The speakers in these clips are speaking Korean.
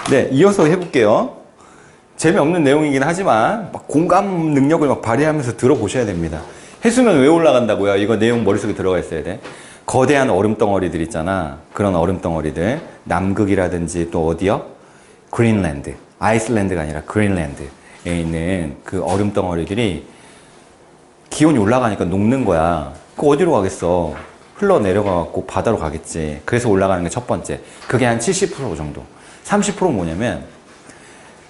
네, 이어서 해볼게요. 재미없는 내용이긴 하지만 막 공감 능력을 막 발휘하면서 들어보셔야 됩니다. 해수면 왜 올라간다고요? 이거 내용 머릿속에 들어가 있어야 돼. 거대한 얼음 덩어리들 있잖아. 그런 얼음 덩어리들. 남극이라든지 또 어디요? 그린랜드. 아이슬란드가 아니라 그린랜드에 있는 그 얼음 덩어리들이 기온이 올라가니까 녹는 거야. 그 어디로 가겠어? 흘러내려가고 바다로 가겠지. 그래서 올라가는 게 첫 번째. 그게 한 70% 정도. 30%는 뭐냐면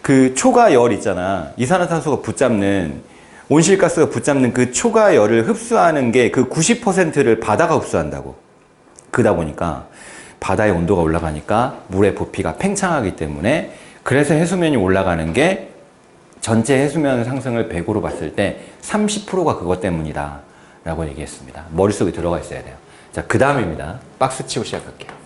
그 초가열 있잖아. 이산화탄소가 붙잡는, 온실가스가 붙잡는 그 초가열을 흡수하는 게 그 90%를 바다가 흡수한다고. 그러다 보니까 바다의 온도가 올라가니까 물의 부피가 팽창하기 때문에, 그래서 해수면이 올라가는 게 전체 해수면 상승을 100으로 봤을 때 30%가 그것 때문이다 라고 얘기했습니다. 머릿속에 들어가 있어야 돼요. 자, 그 다음입니다. 박스 치고 시작할게요.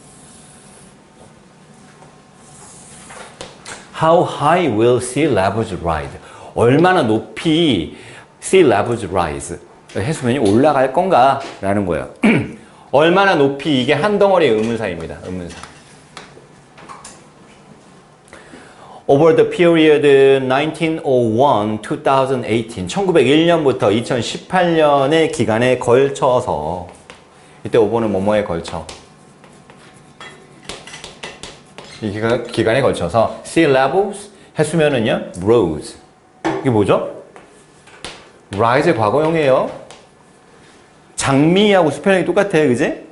How high will sea levels rise? 얼마나 높이 sea levels rise? 해수면이 올라갈 건가? 라는 거예요. 얼마나 높이, 이게 한 덩어리의 의문사입니다. 의문사. Over the period 1901-2018, 1901년부터 2018년의 기간에 걸쳐서, 이때 over는 뭐뭐에 걸쳐. 이 기간에 걸쳐서 sea levels, 해수면은요, rose. 이게 뭐죠? rise의 과거형이에요. 장미하고 스펠링이 똑같아, 그지?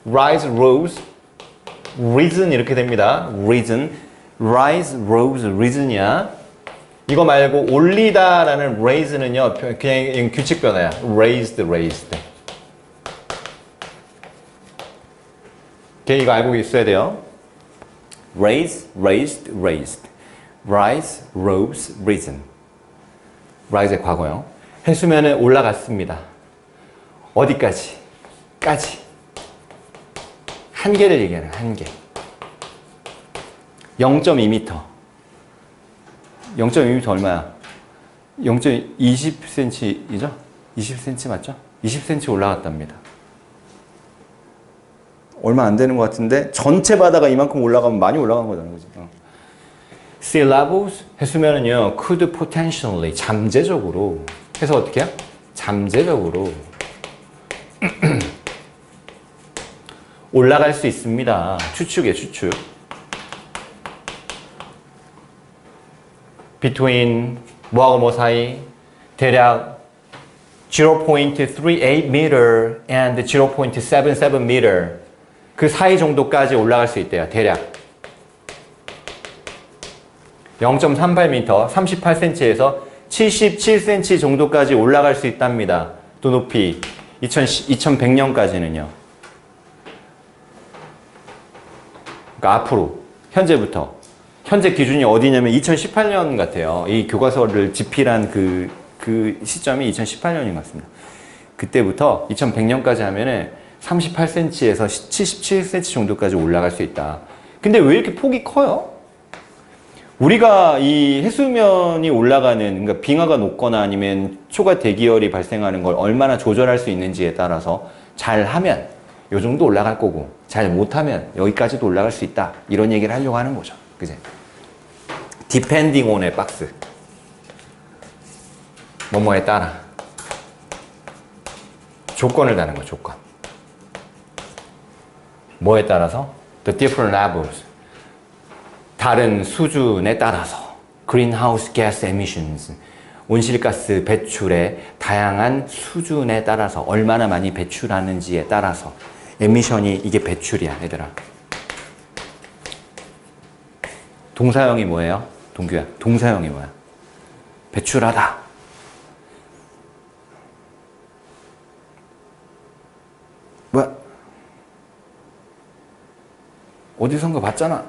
rise, rose, risen 이렇게 됩니다. risen, rise, rose, risen이야. 이거 말고 올리다라는 raise는요, 그냥 규칙 변화야. raised, raised. 오케이, 이거 알고 있어야 돼요. raise, raised, raised. rise, rose, risen. rise의 과거요. 해수면은 올라갔습니다. 어디까지? 까지. 한계를 얘기하는 한계. 0.2m. 0.2m 얼마야? 0.20cm이죠? 20cm 맞죠? 20cm 올라갔답니다. 얼마 안 되는 것 같은데 전체 바다가 이만큼 올라가면 많이 올라간 거잖아, 그지? Sea levels, 해수면은요, could potentially, 잠재적으로, 해서 어떻게 해요? 잠재적으로 올라갈 수 있습니다. 추측이에요, 추측. between 뭐하고 뭐 사이? 대략 0.38 meter and 0.77 meter. 그 사이 정도까지 올라갈 수 있대요, 대략. 0.38m, 38cm에서 77cm 정도까지 올라갈 수 있답니다. 또 높이. 2100년까지는요. 그러니까 앞으로, 현재부터. 현재 기준이 어디냐면 2018년 같아요. 이 교과서를 집필한 그 시점이 2018년인 것 같습니다. 그때부터 2100년까지 하면은 38cm에서 77cm 정도까지 올라갈 수 있다. 근데 왜 이렇게 폭이 커요? 우리가 이 해수면이 올라가는, 그러니까 빙하가 녹거나 아니면 초가 대기열이 발생하는 걸 얼마나 조절할 수 있는지에 따라서 잘하면 이 정도 올라갈 거고, 잘 못하면 여기까지도 올라갈 수 있다. 이런 얘기를 하려고 하는 거죠. 그제? Depending on의 박스. 뭐뭐에 따라. 조건을 다는 거, 조건. 뭐에 따라서? The different levels. 다른 수준에 따라서. Greenhouse gas emissions. 온실가스 배출의 다양한 수준에 따라서. 얼마나 많이 배출하는지에 따라서. 에미션이 이게 배출이야, 얘들아. 동사형이 뭐예요? 동규야. 동사형이 뭐야? 배출하다. 뭐야? 어디선가 봤잖아.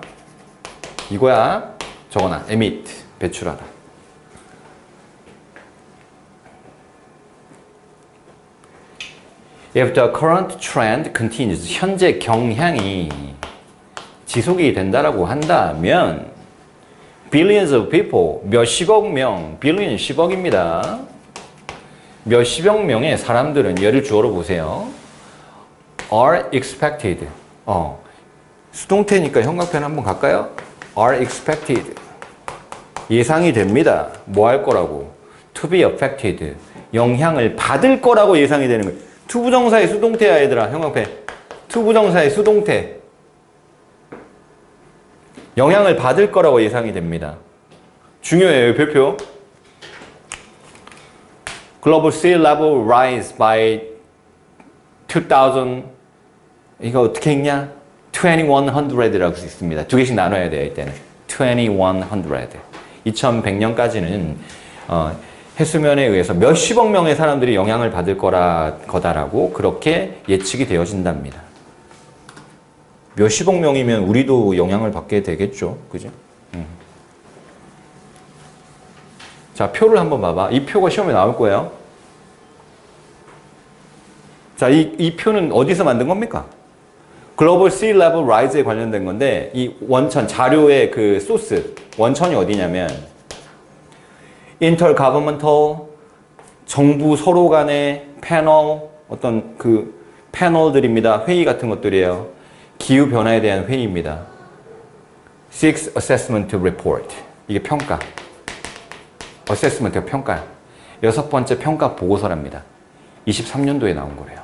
이거야. 적어놔. emit. 배출하다. If the current trend continues, 현재 경향이 지속이 된다라고 한다면 billions of people, 몇십억 명, billion 10억입니다. 몇십억 명의 사람들은, 예를 주어로 보세요. are expected, 수동태니까 형광펜 한번 갈까요? are expected. 예상이 됩니다. 뭐 할 거라고? to be affected. 영향을 받을 거라고 예상이 되는 거예요. 투부정사의 수동태야, 얘들아. 형광펜. 투부정사의 수동태. 영향을 받을 거라고 예상이 됩니다. 중요해요, 별표. Global sea level rise by 2000. 이거 어떻게 읽냐? 2100라고 있습니다. 두 개씩 나눠야 돼요, 이때는. 2100. 2100년까지는 해수면에 의해서 몇십억 명의 사람들이 영향을 받을 거다라고 그렇게 예측이 되어진답니다. 몇십억 명이면 우리도 영향을 받게 되겠죠. 그죠? 자, 표를 한번 봐봐. 이 표가 시험에 나올 거예요. 자, 이 표는 어디서 만든 겁니까? 글로벌 sea level rise에 관련된 건데, 이 원천, 자료의 그 소스, 원천이 어디냐면, intergovernmental, 정부 서로 간의 패널, 어떤 그 패널들입니다. 회의 같은 것들이에요. 기후변화에 대한 회의입니다. Sixth Assessment Report. 이게 평가. 어세스먼트가 평가야. 6번째 평가 보고서랍니다. 23년도에 나온 거래요.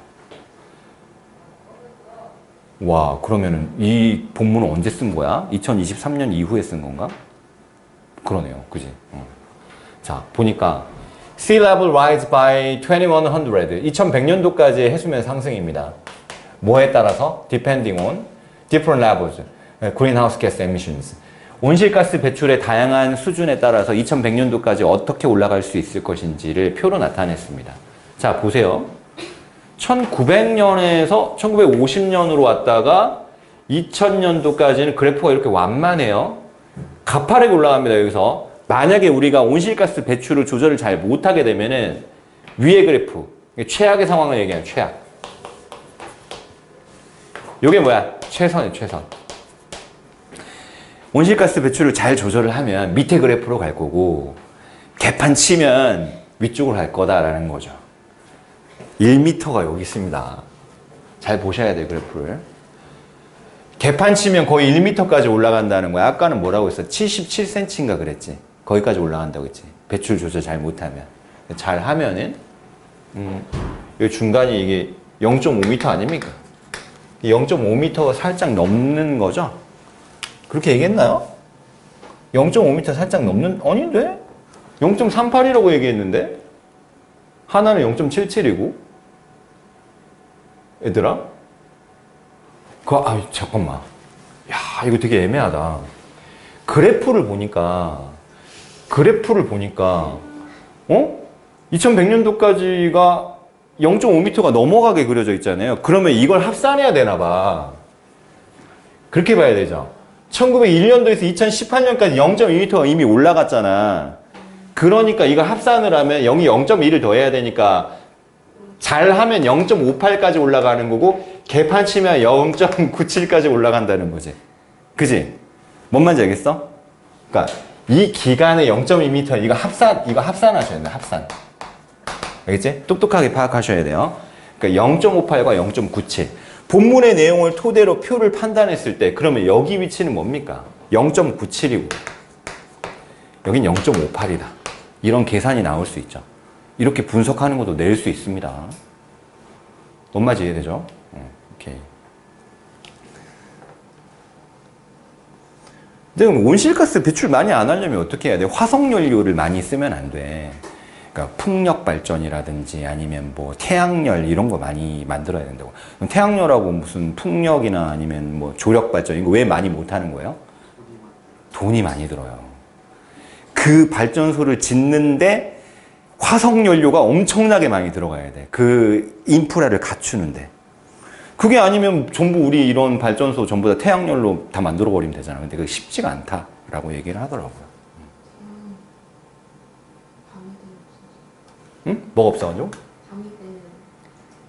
와, 그러면은 이 본문은 언제 쓴 거야? 2023년 이후에 쓴 건가? 그러네요. 그지? 자, 보니까 Sea level rise by 2100. 2100년도까지의 해수면 상승입니다. 뭐에 따라서? Depending on different levels. Greenhouse gas emissions. 온실가스 배출의 다양한 수준에 따라서 2100년도까지 어떻게 올라갈 수 있을 것인지를 표로 나타냈습니다. 자, 보세요. 1900년에서 1950년으로 왔다가 2000년도까지는 그래프가 이렇게 완만해요. 가파르게 올라갑니다, 여기서. 만약에 우리가 온실가스 배출을 조절을 잘 못하게 되면은 위의 그래프, 최악의 상황을 얘기해요, 최악. 이게 뭐야? 최선이에요, 최선. 온실가스 배출을 잘 조절을 하면 밑에 그래프로 갈 거고, 개판 치면 위쪽으로 갈 거다라는 거죠. 1m가 여기 있습니다. 잘 보셔야 돼요, 그래프를. 개판 치면 거의 1m까지 올라간다는 거야. 아까는 뭐라고 했어? 77cm인가 그랬지. 거기까지 올라간다고 했지. 배출 조절 잘 못하면. 잘 하면은, 여기 중간이 이게 0.5m 아닙니까? 0.5m가 살짝 넘는 거죠? 그렇게 얘기했나요? 0.5m 살짝 넘는, 아닌데? 0.38이라고 얘기했는데? 하나는 0.77이고? 얘들아? 잠깐만. 야, 이거 되게 애매하다. 그래프를 보니까, 2100년도까지가 0.5m가 넘어가게 그려져 있잖아요. 그러면 이걸 합산해야 되나 봐. 그렇게 봐야 되죠. 1901년도에서 2018년까지 0.2m가 이미 올라갔잖아. 그러니까 이거 합산을 하면 0이 0.1을 더해야 되니까 잘하면 0.58까지 올라가는 거고 개판 치면 0.97까지 올라간다는 거지. 그지? 뭔 말인지 알겠어? 그러니까 이 기간에 0.2m 이거 합산하셔야 돼요. 합산. 알겠지? 똑똑하게 파악하셔야 돼요. 그러니까 0.58과 0.97. 본문의 내용을 토대로 표를 판단했을 때 그러면 여기 위치는 뭡니까? 0.97이고 여긴 0.58이다. 이런 계산이 나올 수 있죠. 이렇게 분석하는 것도 낼 수 있습니다. 뭔 말인지 이해되죠? 오케이. 근데 온실가스 배출 많이 안 하려면 어떻게 해야 돼? 화석연료를 많이 쓰면 안 돼. 그러니까 풍력 발전이라든지 아니면 뭐 태양열 이런 거 많이 만들어야 된다고. 그럼 태양열하고 무슨 풍력이나 아니면 뭐 조력 발전 이거 왜 많이 못 하는 거예요? 돈이 많이 들어요. 그 발전소를 짓는데 화석연료가 엄청나게 많이 들어가야 돼. 그 인프라를 갖추는데. 그게 아니면 전부 우리 이런 발전소 전부 다 태양열로 다 만들어 버리면 되잖아. 근데 그게 쉽지가 않다라고 얘기를 하더라고요. 응? 뭐가 없어가지고?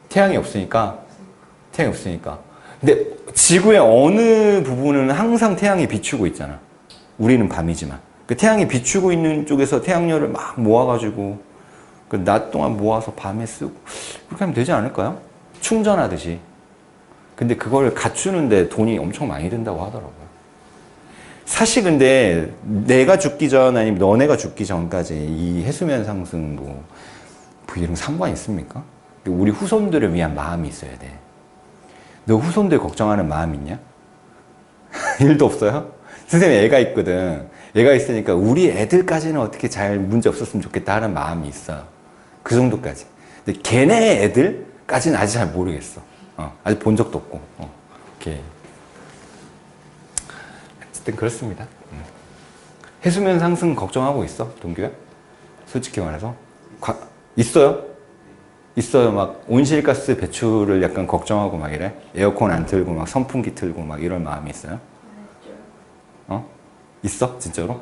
태양이 없으니까. 태양이 없으니까. 근데 지구의 어느 부분은 항상 태양이 비추고 있잖아. 우리는 밤이지만. 그 태양이 비추고 있는 쪽에서 태양열을 막 모아가지고 그 낮 동안 모아서 밤에 쓰고 그렇게 하면 되지 않을까요? 충전하듯이. 근데 그걸 갖추는데 돈이 엄청 많이 든다고 하더라고요. 사실 근데 내가 죽기 전 아니면 너네가 죽기 전까지 이 해수면 상승 뭐 이런 상관 있습니까? 우리 후손들을 위한 마음이 있어야 돼. 너 후손들 걱정하는 마음 있냐? 일도 없어요? 선생님 애가 있거든. 애가 있으니까 우리 애들까지는 어떻게 잘 문제 없었으면 좋겠다 하는 마음이 있어. 그 정도까지. 근데 걔네 애들까지는 아직 잘 모르겠어. 아직 본 적도 없고. 이렇게. 어쨌든 그렇습니다. 해수면 상승 걱정하고 있어, 동규야? 솔직히 말해서. 있어요? 있어요. 막 온실가스 배출을 약간 걱정하고 막 이래? 에어컨 안 틀고 막 선풍기 틀고 막 이런 마음이 있어요? 있어? 진짜로?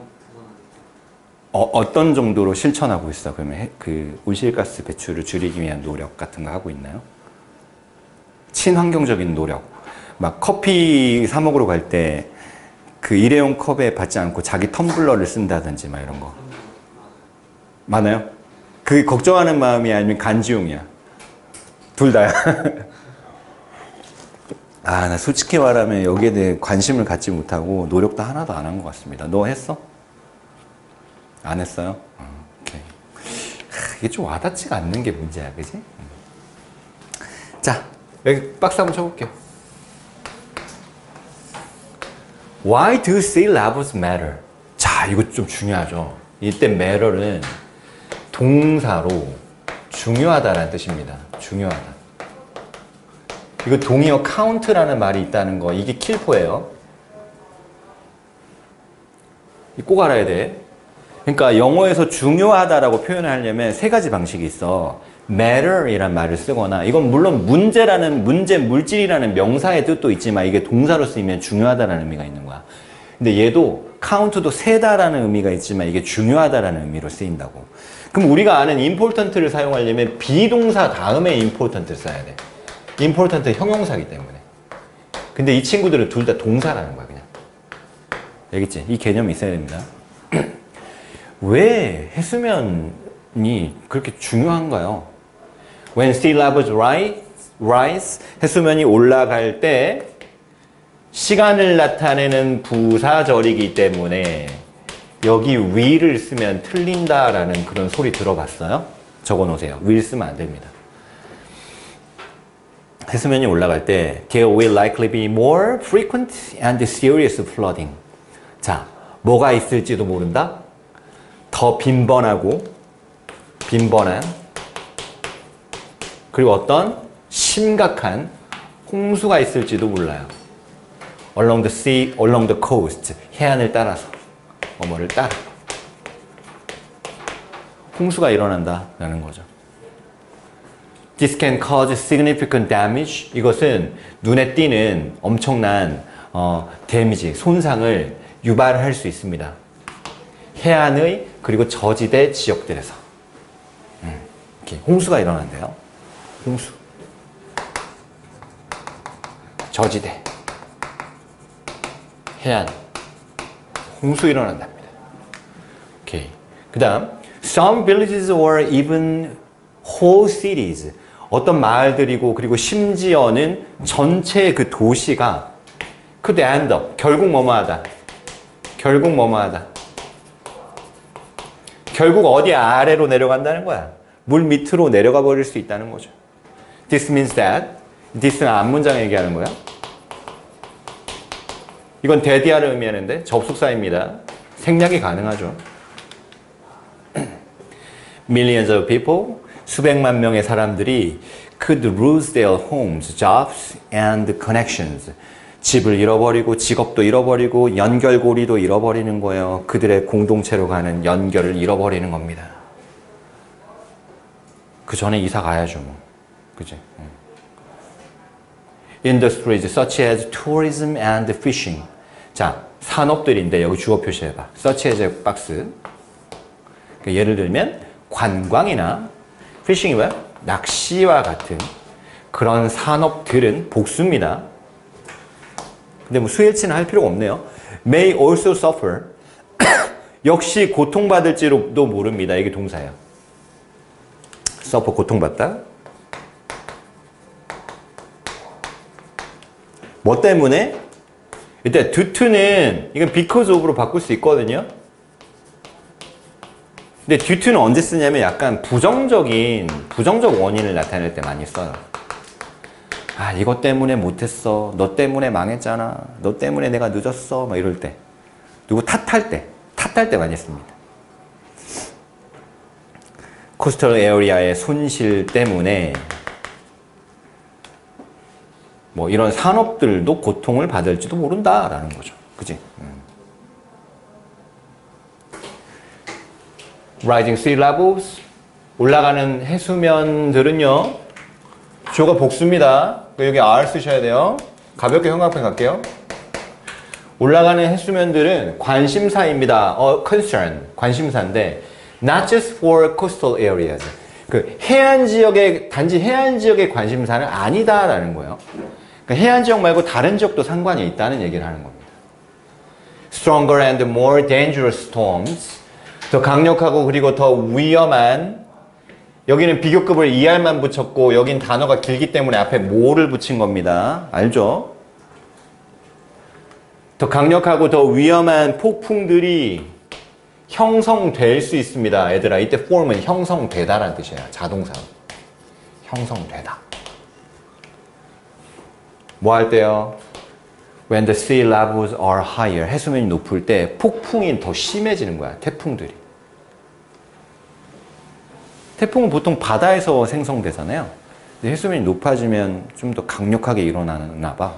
어떤 정도로 실천하고 있어? 그러면 그 온실가스 배출을 줄이기 위한 노력 같은 거 하고 있나요? 친환경적인 노력. 막 커피 사 먹으러 갈 때 그 일회용 컵에 받지 않고 자기 텀블러를 쓴다든지 막 이런 거. 많아요? 그 걱정하는 마음이 아니면 간지용이야? 둘 다야? 나 솔직히 말하면 여기에 대해 관심을 갖지 못하고 노력도 하나도 안 한 것 같습니다. 너 했어? 안 했어요? 오케이. 이게 좀 와닿지가 않는 게 문제야, 그지? 자, 여기 박스 한번 쳐볼게요. Why do syllables matter? 자, 이거 좀 중요하죠. 이때 matter는 동사로 중요하다라는 뜻입니다. 중요하다. 이거 동의어 count라는 말이 있다는 거, 이게 킬포예요. 꼭 알아야 돼. 그러니까 영어에서 중요하다라고 표현을 하려면 세 가지 방식이 있어. matter이란 말을 쓰거나, 이건 물론 물질이라는 명사의 뜻도 있지만 이게 동사로 쓰이면 중요하다라는 의미가 있는 거야. 근데 얘도 count도 세다라는 의미가 있지만 이게 중요하다라는 의미로 쓰인다고. 그럼 우리가 아는 important를 사용하려면 비동사 다음에 important를 써야 돼. important 형용사이기 때문에. 근데 이 친구들은 둘 다 동사라는 거야, 그냥. 알겠지? 이 개념이 있어야 됩니다. 왜 해수면이 그렇게 중요한가요? When sea levels rise, 해수면이 올라갈 때 시간을 나타내는 부사절이기 때문에 여기 will을 쓰면 틀린다라는 그런 소리 들어봤어요? 적어놓으세요. will 쓰면 안 됩니다. 해수면이 올라갈 때 there will likely be more frequent and serious flooding. 자, 뭐가 있을지도 모른다? 더 빈번한 그리고 어떤 심각한 홍수가 있을지도 몰라요. Along the sea, along the coast. 해안을 따라서. 뭐를 따라. 홍수가 일어난다라는 거죠. This can cause significant damage. 이것은 눈에 띄는 엄청난 데미지, 손상을 유발할 수 있습니다. 해안의 그리고 저지대 지역들에서 이렇게 홍수가 일어난대요. 홍수, 저지대, 해안, 홍수 일어난답니다. 오케이. 그다음, some villages or even whole cities. 어떤 마을들이고 그리고 심지어는 전체 그 도시가 could end up. 결국 뭐뭐하다. 결국 어디 아래로 내려간다는 거야. 물 밑으로 내려가 버릴 수 있다는 거죠. This means that. this는 앞문장 얘기하는 거야. 이건 대디아를 의미하는데 접속사입니다. 생략이 가능하죠. Millions of people, 수백만 명의 사람들이 could lose their homes, jobs and connections. 집을 잃어버리고 직업도 잃어버리고 연결고리도 잃어버리는 거예요. 그들의 공동체로 가는 연결을 잃어버리는 겁니다. 그 전에 이사 가야죠, 뭐. 그치? Industries such as tourism and fishing. 자, 산업들인데 여기 주어 표시해봐. such as 박스. 그러니까 예를 들면 관광이나 fishing이 뭐야? 낚시와 같은 그런 산업들은 복수입니다. 근데 뭐 수일치는 할 필요가 없네요. May also suffer. 역시 고통받을지도 모릅니다. 이게 동사예요. suffer 고통받다. 뭐 때문에? 일단 due to는 이건 because of로 바꿀 수 있거든요. 근데 due to는 언제 쓰냐면 약간 부정적 원인을 나타낼 때 많이 써요. 아, 이것 때문에 못했어. 너 때문에 망했잖아. 너 때문에 내가 늦었어. 막 이럴 때. 누구 탓할 때 많이 씁니다. 코스털 에어리아의 손실 때문에 뭐 이런 산업들도 고통을 받을지도 모른다라는 거죠. 그지? Rising sea levels, 올라가는 해수면들은요, 주어가 복수입니다. 여기 R 쓰셔야 돼요. 가볍게 형광펜 갈게요. 올라가는 해수면들은 관심사입니다. concern, 관심사인데 not just for coastal areas. 그 해안 지역의, 단지 해안 지역의 관심사는 아니다라는 거예요. 그러니까 해안 지역 말고 다른 지역도 상관이 있다는 얘기를 하는 겁니다. Stronger and more dangerous storms. 더 강력하고 그리고 더 위험한, 여기는 비교급을 ER만 붙였고 여긴 단어가 길기 때문에 앞에 more를 붙인 겁니다. 알죠? 더 강력하고 더 위험한 폭풍들이 형성될 수 있습니다. 얘들아, 이때 form은 형성되다라는 뜻이에요. 자동사. 형성되다. 뭐 할 때요? When the sea levels are higher. 해수면이 높을 때 폭풍이 더 심해지는 거야. 태풍들이. 태풍은 보통 바다에서 생성되잖아요. 근데 해수면이 높아지면 좀 더 강력하게 일어나나 봐.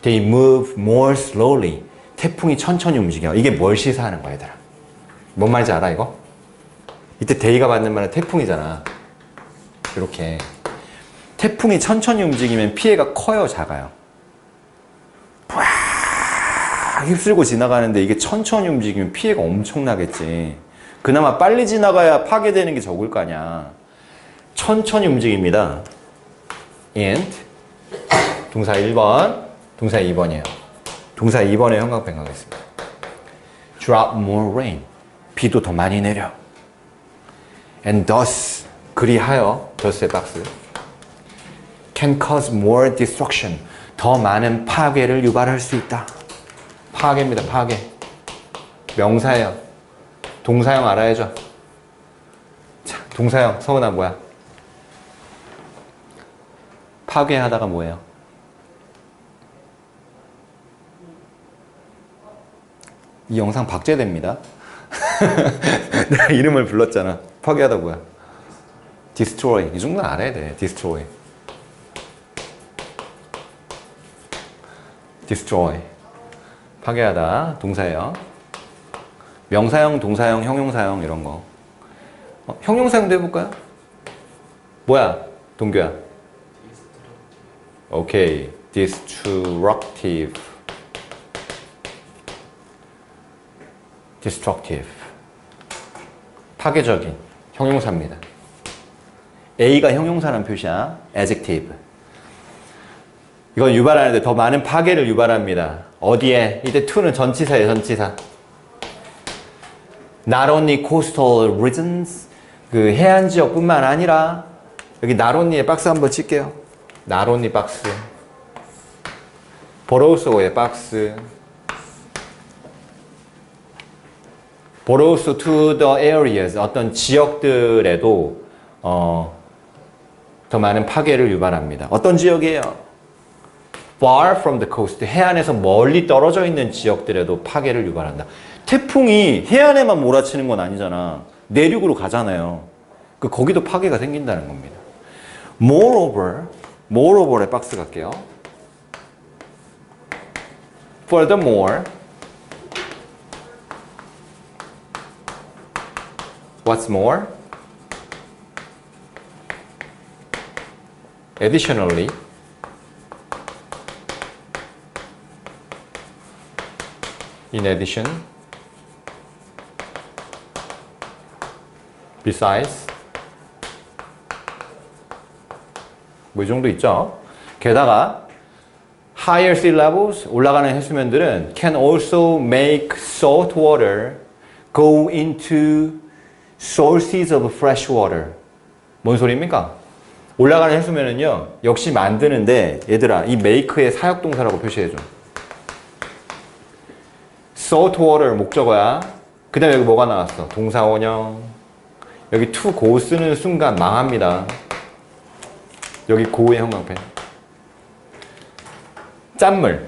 They move more slowly. 태풍이 천천히 움직여. 이게 뭘 시사하는 거야, 얘들아? 뭔 말인지 알아, 이거? 이때 데이가 받는 말은 태풍이잖아. 이렇게. 태풍이 천천히 움직이면 피해가 커요, 작아요? 팍 휩쓸고 지나가는데 이게 천천히 움직이면 피해가 엄청나겠지. 그나마 빨리 지나가야 파괴되는 게 적을 거 아니야. 천천히 움직입니다. and 동사 1번, 동사 2번이에요. 동사 2번에 형광펜 가겠습니다. drop more rain. 비도 더 많이 내려. and thus, 그리하여, thus의 박스. can cause more destruction. 더 많은 파괴를 유발할 수 있다. 파괴입니다, 파괴. 명사예요. 동사형 알아야죠. 자, 동사형, 서은아 뭐야? 파괴하다가 뭐예요? 이 영상 박제됩니다. 내가 이름을 불렀잖아. 파괴하다 뭐야? destroy. 이 정도는 알아야 돼. destroy. destroy. 파괴하다. 동사예요. 명사형, 동사형, 형용사형 이런 거. 형용사형도 해볼까요? 뭐야? 동규야. 오케이. destructive. destructive. 파괴적인 형용사입니다. A가 형용사라는 표시야. adjective. 이건 유발하는데 더 많은 파괴를 유발합니다. 어디에? 이때 to는 전치사예요, 전치사. Not only coastal regions, 그 해안 지역뿐만 아니라 여기 not only의 박스 한번 칠게요. not only 박스. but also의 박스. but also to the areas, 어떤 지역들에도 더 많은 파괴를 유발합니다. 어떤 지역이에요? far from the coast, 해안에서 멀리 떨어져 있는 지역들에도 파괴를 유발한다. 태풍이 해안에만 몰아치는 건 아니잖아. 내륙으로 가잖아요. 거기도 파괴가 생긴다는 겁니다. moreover의 박스 갈게요. furthermore, what's more? additionally, in addition, besides, 뭐 이 정도 있죠. 게다가 higher sea levels, 올라가는 해수면들은 can also make salt water go into sources of fresh water. 뭔 소리입니까? 올라가는 해수면은요, 역시 만드는데, 얘들아, 이 make의 사역동사라고 표시해줘. salt water 목적어야. 그 다음에 여기 뭐가 나왔어? 동사 원형. 여기 to go 쓰는 순간 망합니다. 여기 go의 형광펜. 짠물.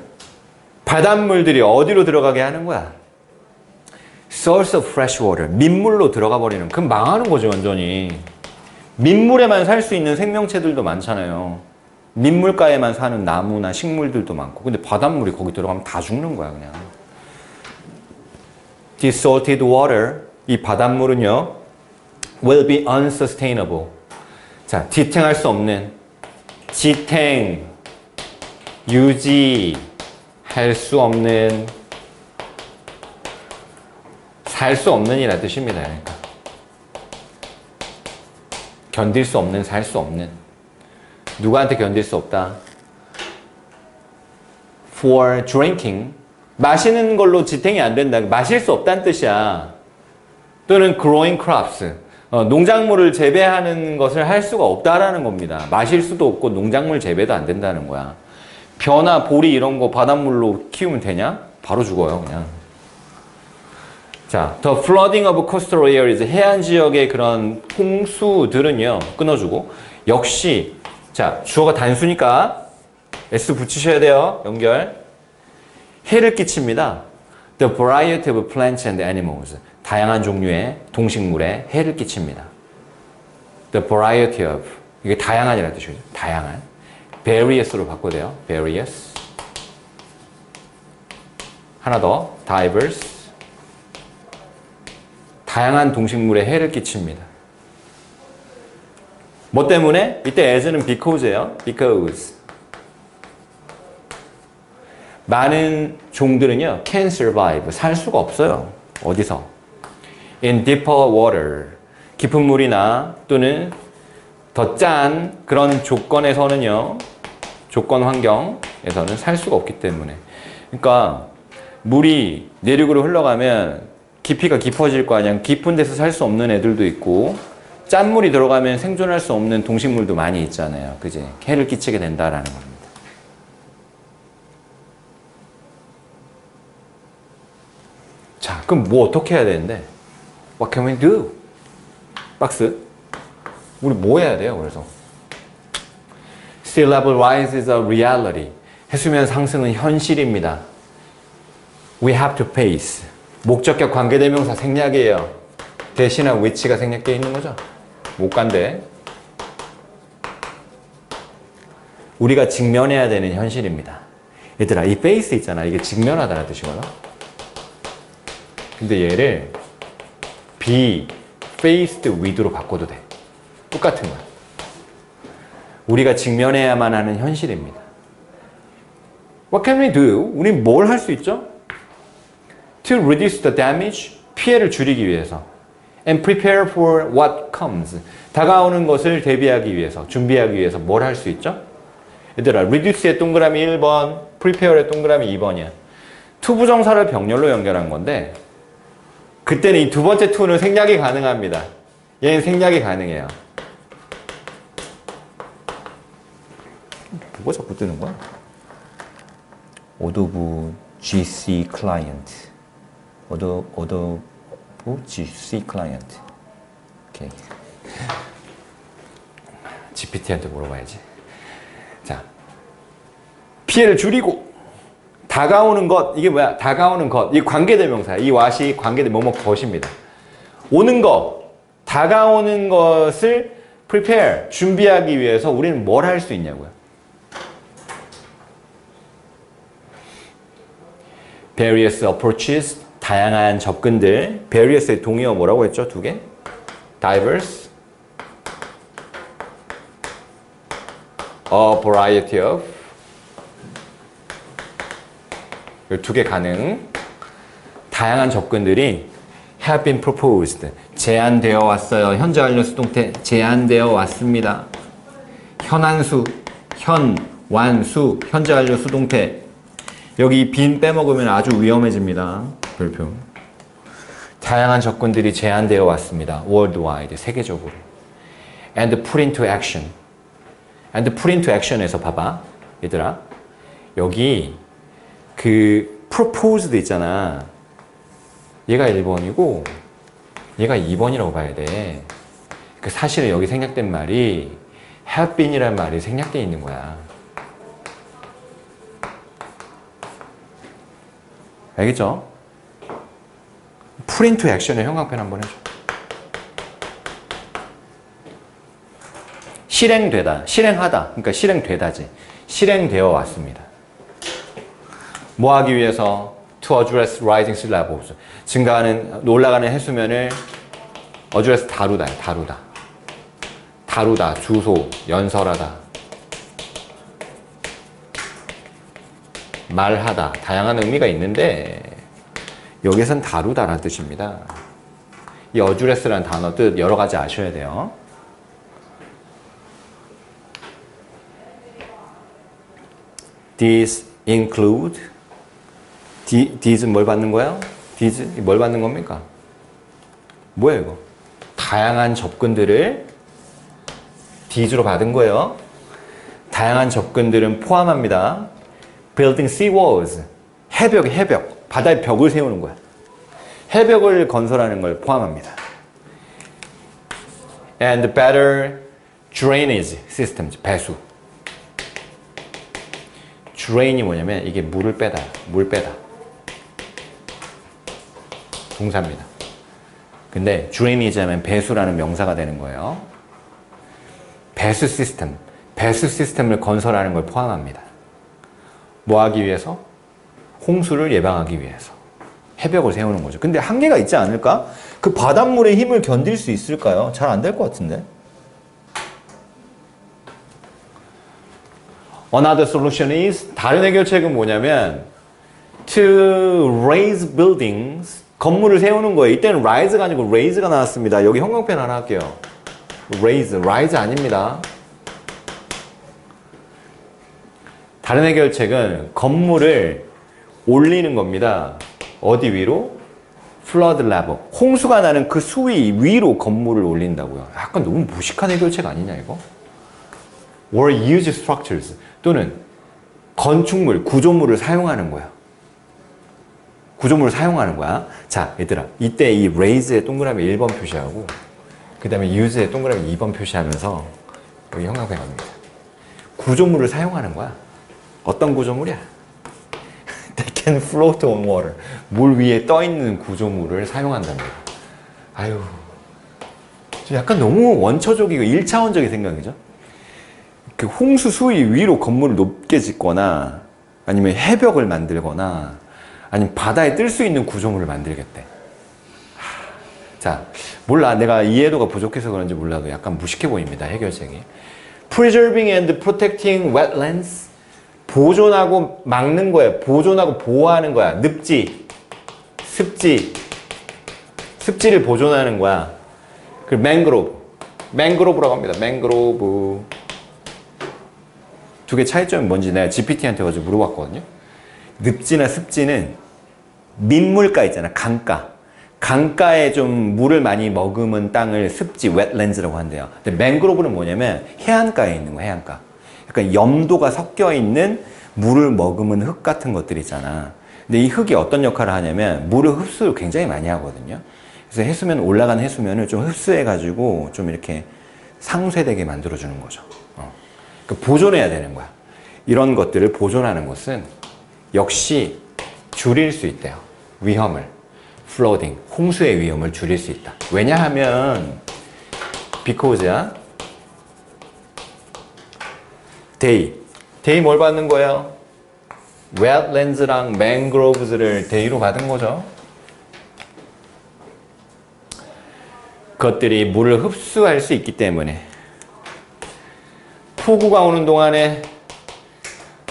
바닷물들이 어디로 들어가게 하는 거야? source of fresh water. 민물로 들어가 버리는. 그럼 망하는 거지, 완전히. 민물에만 살 수 있는 생명체들도 많잖아요. 민물가에만 사는 나무나 식물들도 많고. 근데 바닷물이 거기 들어가면 다 죽는 거야, 그냥. Desalted water, 이 바닷물은요, will be unsustainable. 자, 지탱할 수 없는, 지탱, 유지할 수 없는, 살 수 없는 이라는 뜻입니다. 그러니까. 견딜 수 없는, 살 수 없는. 누구한테 견딜 수 없다? For drinking. 마시는 걸로 지탱이 안 된다. 마실 수 없다는 뜻이야. 또는 growing crops. 농작물을 재배하는 것을 할 수가 없다라는 겁니다. 마실 수도 없고 농작물 재배도 안 된다는 거야. 벼나 보리 이런 거 바닷물로 키우면 되냐? 바로 죽어요, 그냥. 자, the flooding of coastal areas, 해안 지역의 그런 홍수들은요, 끊어주고, 역시, 자, 주어가 단수니까 S 붙이셔야 돼요, 연결. 해를 끼칩니다. The variety of plants and animals, 다양한 종류의 동식물에 해를 끼칩니다. The variety of, 이게 다양한이라는 뜻이죠. 다양한. various로 바꿔도요, various. 하나 더, diverse. 다양한 동식물에 해를 끼칩니다. 뭐 때문에? 이때 as는 because예요. because. 많은 종들은요, can survive. 살 수가 없어요. 어디서? In deeper water. 깊은 물이나 또는 더 짠 그런 조건에서는요, 조건 환경에서는 살 수가 없기 때문에. 그러니까 물이 내륙으로 흘러가면 깊이가 깊어질 거 아니야. 깊은 데서 살 수 없는 애들도 있고, 짠물이 들어가면 생존할 수 없는 동식물도 많이 있잖아요. 그지? 해를 끼치게 된다라는 겁니다. 자, 그럼 뭐 어떻게 해야 되는데? What can we do? 박스. 우리 뭐 해야 돼요, 그래서? Sea level rise is a reality. 해수면 상승은 현실입니다. We have to face. 목적격 관계대명사 생략이에요. 대신한 which가 생략되어 있는 거죠. 못 간대. 우리가 직면해야 되는 현실입니다. 얘들아, 이 face 있잖아. 이게 직면하다는 뜻이거든. 근데 얘를 be faced with로 바꿔도 돼. 똑같은 거야. 우리가 직면해야만 하는 현실입니다. What can we do? 우린 뭘 할 수 있죠? To reduce the damage, 피해를 줄이기 위해서. And prepare for what comes. 다가오는 것을 대비하기 위해서, 준비하기 위해서 뭘 할 수 있죠? 얘들아, reduce의 동그라미 1번, prepare의 동그라미 2번이야. to 부정사를 병렬로 연결한 건데, 그때는 이 두 번째 to는 생략이 가능합니다. 얘는 생략이 가능해요. 뭐가 자꾸 뜨는 거야? 오도부 GC 클라이언트. 오도부 GC 클라이언트. 오케이. GPT한테 물어봐야지. 자, 피해를 줄이고 다가오는 것, 이게 뭐야? 다가오는 것. 이 관계대명사야. 이 what이 관계대 뭐뭐 것입니다. 오는 것, 다가오는 것을 prepare, 준비하기 위해서 우리는 뭘 할 수 있냐고요. various approaches, 다양한 접근들. various의 동의어 뭐라고 했죠? 두 개? diverse, a variety of. 두 개 가능. 다양한 접근들이 have been proposed. 제안되어 왔어요. 현재 완료 수동태 제안되어 왔습니다. 현안수, 현완수, 현재 완료 수동태. 여기 빈 빼먹으면 아주 위험해집니다. 별표. 다양한 접근들이 제안되어 왔습니다. worldwide, 세계적으로. And put into action. and put into action에서 봐봐. 얘들아. 여기 그 proposed 있잖아. 얘가 1번이고 얘가 2번이라고 봐야 돼. 그 사실은 여기 생략된 말이 have been이라는 말이 생략되어 있는 거야. 알겠죠? put into action의 형광펜 한번 해줘. 실행되다, 실행하다. 그러니까 실행되다지. 실행되어 왔습니다. 뭐 하기 위해서? To address rising sea levels. 증가하는, 올라가는 해수면을 address 다루다, 다루다. 다루다, 주소, 연설하다. 말하다. 다양한 의미가 있는데 여기선 다루다라는 뜻입니다. 이 address라는 단어 뜻 여러 가지 아셔야 돼요. These include These는 뭘 받는 거야? These 뭘 받는 겁니까? 뭐야 이거? 다양한 접근들을 These로 받은 거예요. 다양한 접근들은 포함합니다. Building seawalls. 해벽. 바다에 벽을 세우는 거야. 해벽을 건설하는 걸 포함합니다. And better drainage systems. 배수. drain이 뭐냐면 이게 물을 빼다. 물 빼다. 동사입니다. 근데 drainage 하면 배수라는 명사가 되는 거예요. 배수 시스템. 배수 시스템을 건설하는 걸 포함합니다. 뭐 하기 위해서? 홍수를 예방하기 위해서. 해벽을 세우는 거죠. 근데 한계가 있지 않을까? 그 바닷물의 힘을 견딜 수 있을까요? 잘 안 될 것 같은데. Another solution is, 다른 해결책은 뭐냐면 to raise buildings, 건물을 세우는 거예요. 이때는 rise가 아니고 raise가 나왔습니다. 여기 형광펜 하나 할게요. rise 아닙니다. 다른 해결책은 건물을 올리는 겁니다. 어디 위로? flood level. 홍수가 나는 그 수위 위로 건물을 올린다고요. 약간 너무 무식한 해결책 아니냐 이거? or use structures. 또는 건축물, 구조물을 사용하는 거야. 구조물을 사용하는 거야. 자, 얘들아. 이때 이 raise에 동그라미 1번 표시하고 그 다음에 use에 동그라미 2번 표시하면서 여기 형광펜 갑니다. 구조물을 사용하는 거야. 어떤 구조물이야? They can float on water. 물 위에 떠 있는 구조물을 사용한답니다. 아유, 약간 너무 원초적이고 1차원적인 생각이죠. 그 홍수 수위 위로 건물을 높게 짓거나 아니면 해벽을 만들거나 아니면 바다에 뜰 수 있는 구조물을 만들겠대. 자, 몰라. 내가 이해도가 부족해서 그런지 몰라도 약간 무식해 보입니다. 해결책이. Preserving and protecting wetlands. 보존하고 막는 거야. 보존하고 보호하는 거야. 늪지, 습지, 습지를 보존하는 거야. 그리고 맹그로브라고 합니다. 맹그로브. 두 개 차이점이 뭔지 내가 GPT한테 가지고 물어봤거든요. 늪지나 습지는 민물가 있잖아. 강가에 좀 물을 많이 머금은 땅을 습지, wetlands라고 한대요. 근데 맹그로브는 뭐냐면 해안가에 있는 거야. 해안가. 약간 염도가 섞여 있는 물을 머금은 흙 같은 것들 있잖아. 근데 이 흙이 어떤 역할을 하냐면 물을 흡수를 굉장히 많이 하거든요. 그래서 해수면, 올라간 해수면을 좀 흡수해가지고 좀 이렇게 상쇄되게 만들어주는 거죠. 그러니까 보존해야 되는 거야. 이런 것들을 보존하는 것은 역시 줄일 수 있대요. 위험을. flooding, 홍수의 위험을 줄일 수 있다. 왜냐하면 because야. they 뭘 받는 거예요? wetlands랑 mangroves를 they로 받은 거죠. 그것들이 물을 흡수할 수 있기 때문에 폭우가 오는 동안에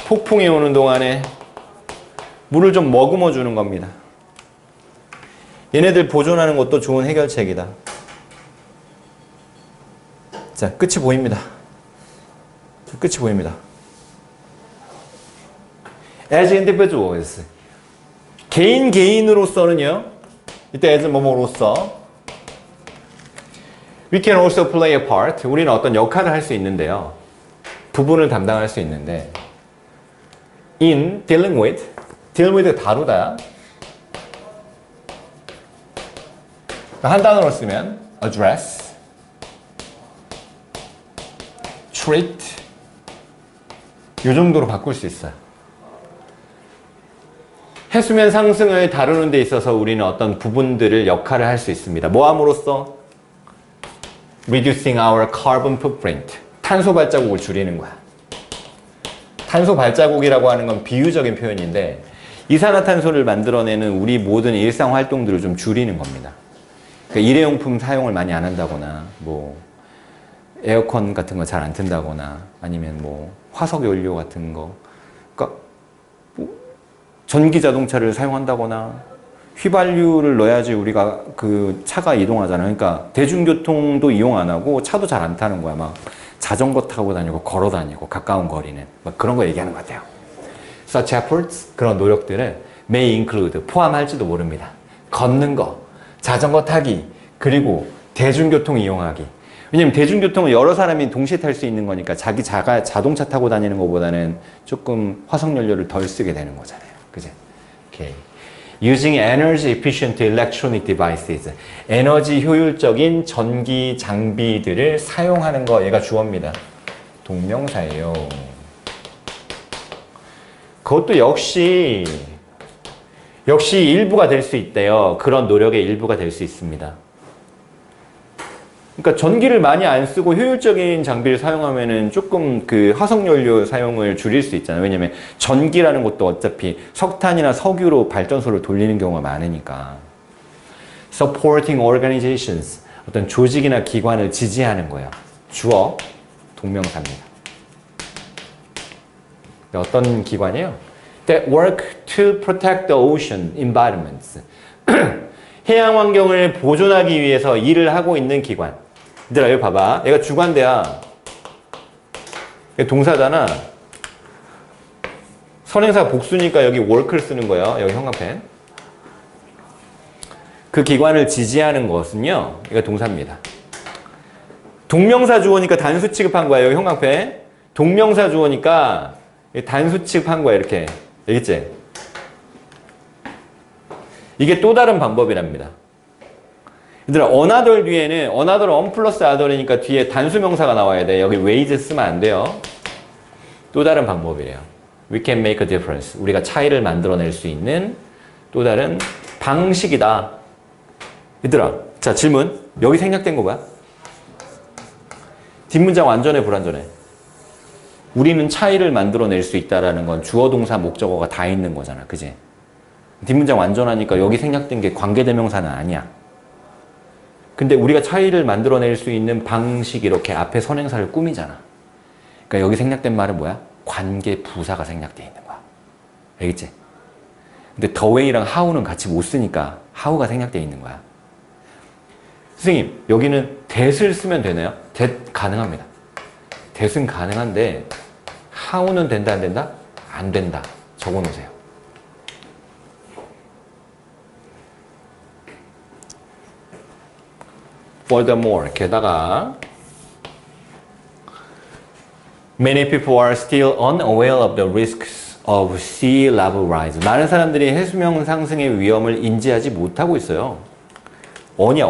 폭풍이 오는 동안에 물을 좀 머금어 주는 겁니다. 얘네들 보존하는 것도 좋은 해결책이다. 자, 끝이 보입니다. 끝이 보입니다. As individuals. 개인으로서는요. 이때 as 뭐뭐로서. We can also play a part. 우리는 어떤 역할을 할 수 있는데요. 부분을 담당할 수 있는데 in dealing with 다루다 한 단어로 쓰면 address, treat 이 정도로 바꿀 수 있어요. 해수면 상승을 다루는 데 있어서 우리는 어떤 부분들을 역할을 할 수 있습니다. 뭐 함으로써? Reducing our carbon footprint. 탄소 발자국을 줄이는 거야. 탄소 발자국이라고 하는 건 비유적인 표현인데 이산화탄소를 만들어내는 우리 모든 일상 활동들을 좀 줄이는 겁니다. 그러니까 일회용품 사용을 많이 안 한다거나 뭐 에어컨 같은 거 잘 안 튼다거나 아니면 뭐 화석 연료 같은 거 그러니까 전기 자동차를 사용한다거나 휘발유를 넣어야지 우리가 그 차가 이동하잖아요. 그러니까 대중교통도 이용 안 하고 차도 잘 안 타는 거야. 막 자전거 타고 다니고 걸어 다니고 가까운 거리는 막 그런 거 얘기하는 것 같아요. Such efforts 그런 노력들을 may include 포함할지도 모릅니다. 걷는 거, 자전거 타기, 그리고 대중교통 이용하기. 왜냐면 대중교통은 여러 사람이 동시에 탈 수 있는 거니까 자기 자동차 타고 다니는 것보다는 조금 화석연료를 덜 쓰게 되는 거잖아요. 그죠? 오케이. Using energy efficient electronic devices. 에너지 효율적인 전기 장비들을 사용하는 거, 얘가 주어입니다. 동명사예요. 그것도 역시 일부가 될 수 있대요. 그런 노력의 일부가 될 수 있습니다. 그러니까 전기를 많이 안 쓰고 효율적인 장비를 사용하면은 조금 그 화석연료 사용을 줄일 수 있잖아요. 왜냐면 전기라는 것도 어차피 석탄이나 석유로 발전소를 돌리는 경우가 많으니까. Supporting organizations. 어떤 조직이나 기관을 지지하는 거예요. 주어, 동명사입니다. 어떤 기관이에요? That work to protect the ocean environments. 해양 환경을 보존하기 위해서 일을 하고 있는 기관. 얘들아, 여기 봐봐. 얘가 주관대야. 얘 동사잖아. 선행사 복수니까 여기 work를 쓰는 거예요. 여기 형광펜. 그 기관을 지지하는 것은요. 얘가 동사입니다. 동명사 주어니까 단수 취급한 거야. 여기 형광펜. 동명사 주어니까 단수 취급한 거야. 이렇게. 알겠지? 이게 또 다른 방법이랍니다. 얘들아, another 뒤에는 another on 플러스 other이니까 뒤에 단수명사가 나와야 돼. 여기 wage 쓰면 안 돼요. 또 다른 방법이래요. We can make a difference. 우리가 차이를 만들어낼 수 있는 또 다른 방식이다. 얘들아, 자 질문. 여기 생략된 거 뭐야? 뒷문장 완전해, 불완전해? 우리는 차이를 만들어낼 수 있다라는 건 주어, 동사, 목적어가 다 있는 거잖아. 그지? 뒷문장 완전하니까 여기 생략된 게 관계대명사는 아니야. 근데 우리가 차이를 만들어낼 수 있는 방식 이렇게 앞에 선행사를 꾸미잖아. 그러니까 여기 생략된 말은 뭐야? 관계 부사가 생략되어 있는 거야. 알겠지? 근데 the way랑 how는 같이 못 쓰니까 how가 생략되어 있는 거야. 선생님, 여기는 that을 쓰면 되나요? that 가능합니다. that은 가능한데 how는 된다, 안 된다? 안 된다. 적어놓으세요. Furthermore, 게다가 Many people are still unaware of the risks of sea level rise. 많은 사람들이 해수면 상승의 위험을 인지하지 못하고 있어요. on이야,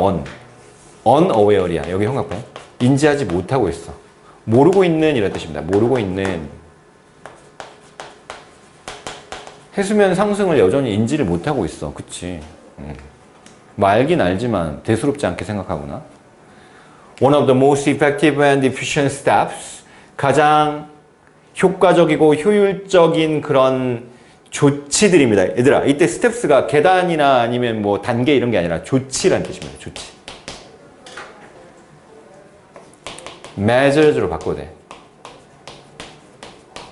unaware이야. 여기 형광펜. 인지하지 못하고 있어. 모르고 있는 이런 뜻입니다. 모르고 있는. 해수면 상승을 여전히 인지를 못하고 있어. 그치? 뭐 알긴 알지만 대수롭지 않게 생각하구나. One of the most effective and efficient steps. 가장 효과적이고 효율적인 그런 조치들입니다. 얘들아, 이때 스텝스가 계단이나 아니면 뭐 단계 이런 게 아니라 조치라는 뜻입니다. 조치. measures로 바꿔도 돼.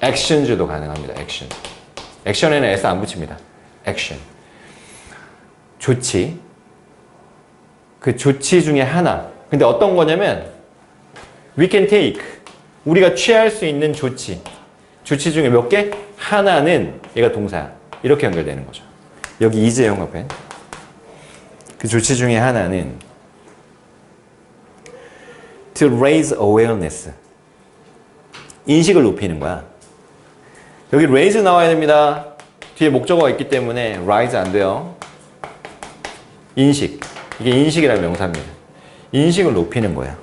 actions도 가능합니다. action. action에는 s 안 붙입니다. action. 조치. 그 조치 중에 하나. 근데 어떤 거냐면 we can take. 우리가 취할 수 있는 조치. 조치 중에 몇 개? 하나는 얘가 동사야. 이렇게 연결되는 거죠. 여기 이제 형광펜. 그 조치 중에 하나는 to raise awareness 인식을 높이는 거야. 여기 raise 나와야 됩니다. 뒤에 목적어가 있기 때문에 rise 안 돼요. 인식. 이게 인식이라는 명사입니다. 인식을 높이는 거야.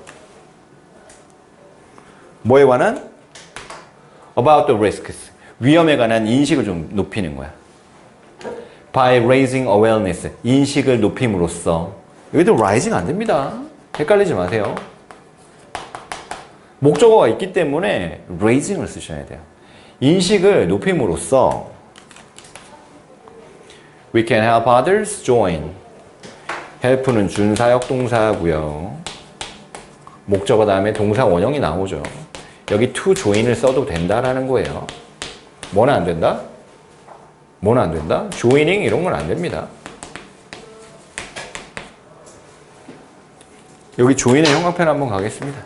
뭐에 관한? About the risks. 위험에 관한 인식을 좀 높이는 거야. By raising awareness. 인식을 높임으로써. 여기도 rising 안 됩니다. 헷갈리지 마세요. 목적어가 있기 때문에 raising을 쓰셔야 돼요. 인식을 높임으로써 We can help others join. help는 준사역 동사고요. 목적어 다음에 동사 원형이 나오죠. 여기 to join을 써도 된다라는 거예요. 뭐는 안 된다? 뭐는 안 된다? joining 이런 건 안 됩니다. 여기 join의 형광펜 한번 가겠습니다.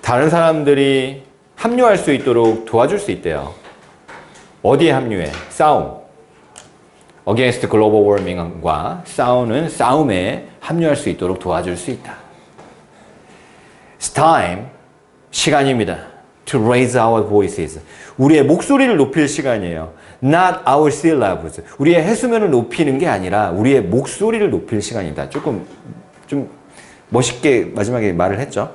다른 사람들이 합류할 수 있도록 도와줄 수 있대요. 어디에 합류해? 싸움. Against global warming과 싸우는 싸움에 합류할 수 있도록 도와줄 수 있다. It's time. 시간입니다. To raise our voices. 우리의 목소리를 높일 시간이에요. Not our sea levels. 우리의 해수면을 높이는 게 아니라 우리의 목소리를 높일 시간이다. 조금 좀 멋있게 마지막에 말을 했죠.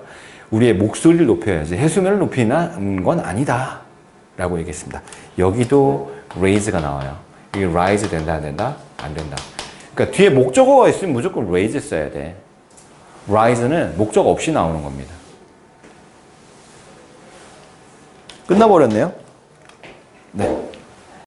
우리의 목소리를 높여야지 해수면을 높이는 건 아니다 라고 얘기했습니다. 여기도 raise가 나와요. 이게 rise 된다 안 된다? 안 된다. 그러니까 뒤에 목적어가 있으면 무조건 raise 써야 돼. rise는 목적 없이 나오는 겁니다. 끝나버렸네요. 네.